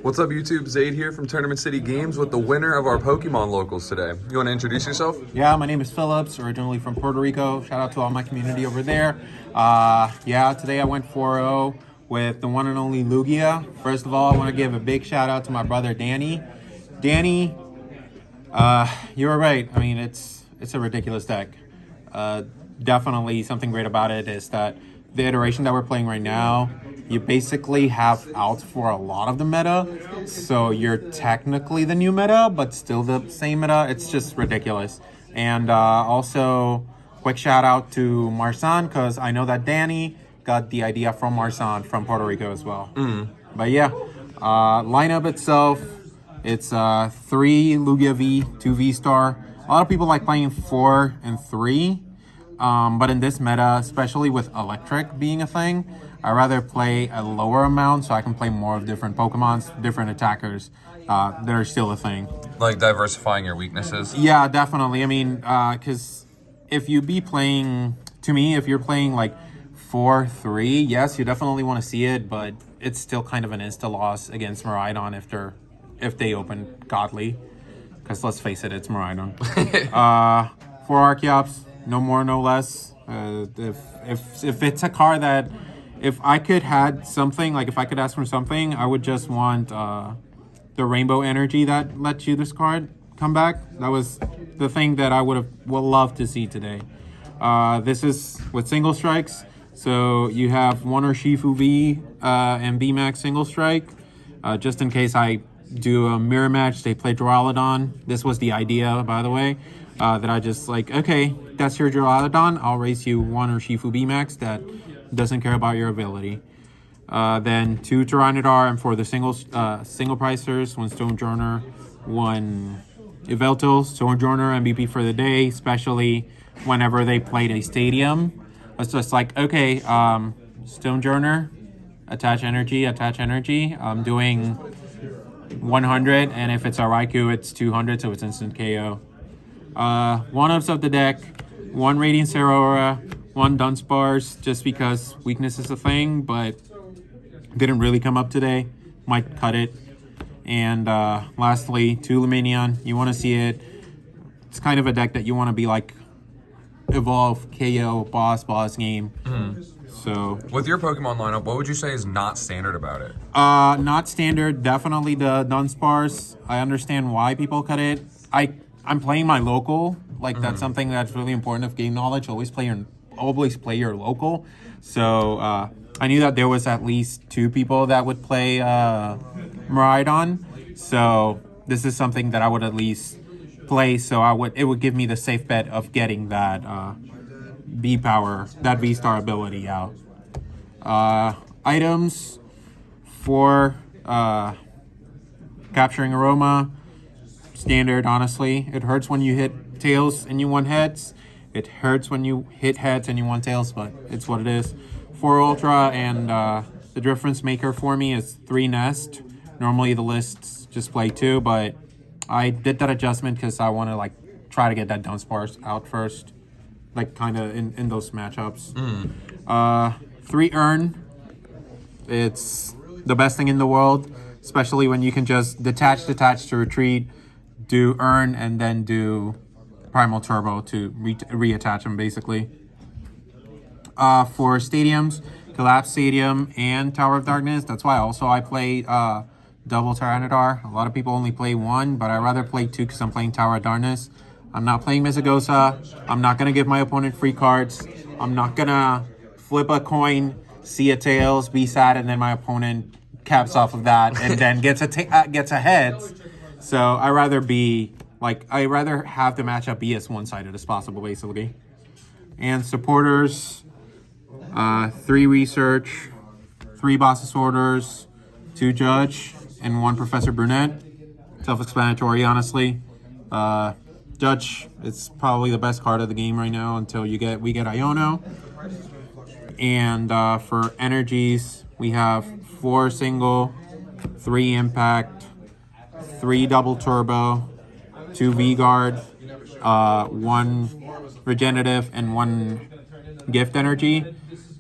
What's up, YouTube? Zaid here from Tournament City Games with the winner of our Pokemon Locals today. You want to introduce yourself? Yeah, my name is Phillips, originally from Puerto Rico. Shout out to all my community over there. Today I went 4-0 with the one and only Lugia. First of all, I want to give a big shout out to my brother Danny. Danny, you were right. I mean, it's a ridiculous deck. Definitely something great about it is that the iteration that we're playing right now, you basically have outs for a lot of the meta. So you're technically the new meta, but still the same meta. It's just ridiculous. And also, quick shout out to Marsan, because I know that Danny got the idea from Marsan from Puerto Rico as well. But yeah, lineup itself, it's 3 Lugia V, 2 VSTAR. A lot of people like playing 4 and 3. But in this meta, especially with electric being a thing, I'd rather play a lower amount so I can play more of different Pokemons, different attackers that are still a thing. Like diversifying your weaknesses? Yeah, definitely. I mean, because if you be playing, to me, if you're playing like 4-3, yes, you definitely want to see it, but it's still kind of an insta-loss against Miraidon if they open Godly. Because let's face it, it's Miraidon. 4 Archeops. No more, no less. If it's a card that, if I could had something, like if I could ask for something, I would just want the rainbow energy that lets you this card come back. That was the thing that I would love to see today. This is with single strikes. So you have one Urshifu V and B-Max single strike. Just in case I do a mirror match, they play Duraludon. This was the idea, by the way. That I just like, okay, that's your Duraludon. I'll race you one Urshifu B-Max that doesn't care about your ability. Then 2 Tyranitar, and for the single pricers, 1 Stonejourner, 1 Yveltal. Stonejourner MVP for the day, especially whenever they played a stadium. It's just like, okay, Stonejourner, attach energy. I'm doing 100, and if it's a Raikou, it's 200, so it's instant KO. 1-ups of the deck, 1 Radiant Aurora, 1 Dunsparce, just because weakness is a thing, but didn't really come up today. Might cut it. And lastly, 2 Luminion. You want to see it. It's kind of a deck that you want to be like evolve, KO, boss game. So with your Pokemon lineup, what would you say is not standard about it? Not standard. Definitely the Dunsparce. I understand why people cut it. I'm playing my local. Like that's something that's really important of game knowledge. Always play your local. So I knew that there was at least 2 people that would play Miraidon. So this is something that I would at least play. So it would give me the safe bet of getting that V-Power, that V-Star ability out. Items for capturing Aroma. Standard, honestly. It hurts when you hit tails and you want heads. It hurts when you hit heads and you want tails, but it's what it is. 4 Ultra, and the difference maker for me is 3 Nest. Normally the lists just play 2, but I did that adjustment because I want to like try to get that Dunsparce out first, like kind of in those matchups. 3 Earn. It's the best thing in the world, especially when you can just detach to retreat, do Earn, and then do Primal Turbo to reattach them, basically. For stadiums, Collapse Stadium and Tower of Darkness. That's why also I play double Tyranitar. A lot of people only play 1, but I rather play 2 because I'm playing Tower of Darkness. I'm not playing Misagosa. I'm not going to give my opponent free cards. I'm not going to flip a coin, see a tails, be sad, and then my opponent caps off of that and then gets a heads. So I rather have the matchup be as one-sided as possible, basically. And supporters, 3 Research, 3 Bosses Orders, 2 Judge, and 1 Professor Brunette. Self-explanatory, honestly. Judge is probably the best card of the game right now until we get Iono. And for energies, we have 4 single, 3 impact, 3 double turbo, 2 V-Guard, 1 regenerative, and 1 gift energy.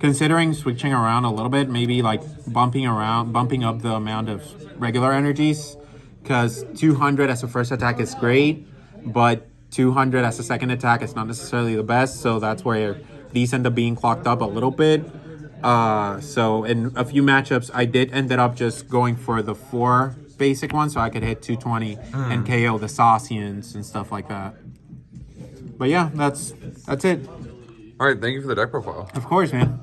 considering switching around a little bit, maybe like bumping up the amount of regular energies, because 200 as a first attack is great, but 200 as a second attack is not necessarily the best, so that's where these end up being clocked up a little bit. So in a few matchups, I did ended up just going for the 4 basic ones, so I could hit 220 and KO the Saucians and stuff like that. But yeah, that's it. All right, thank you for the deck profile. Of course, man.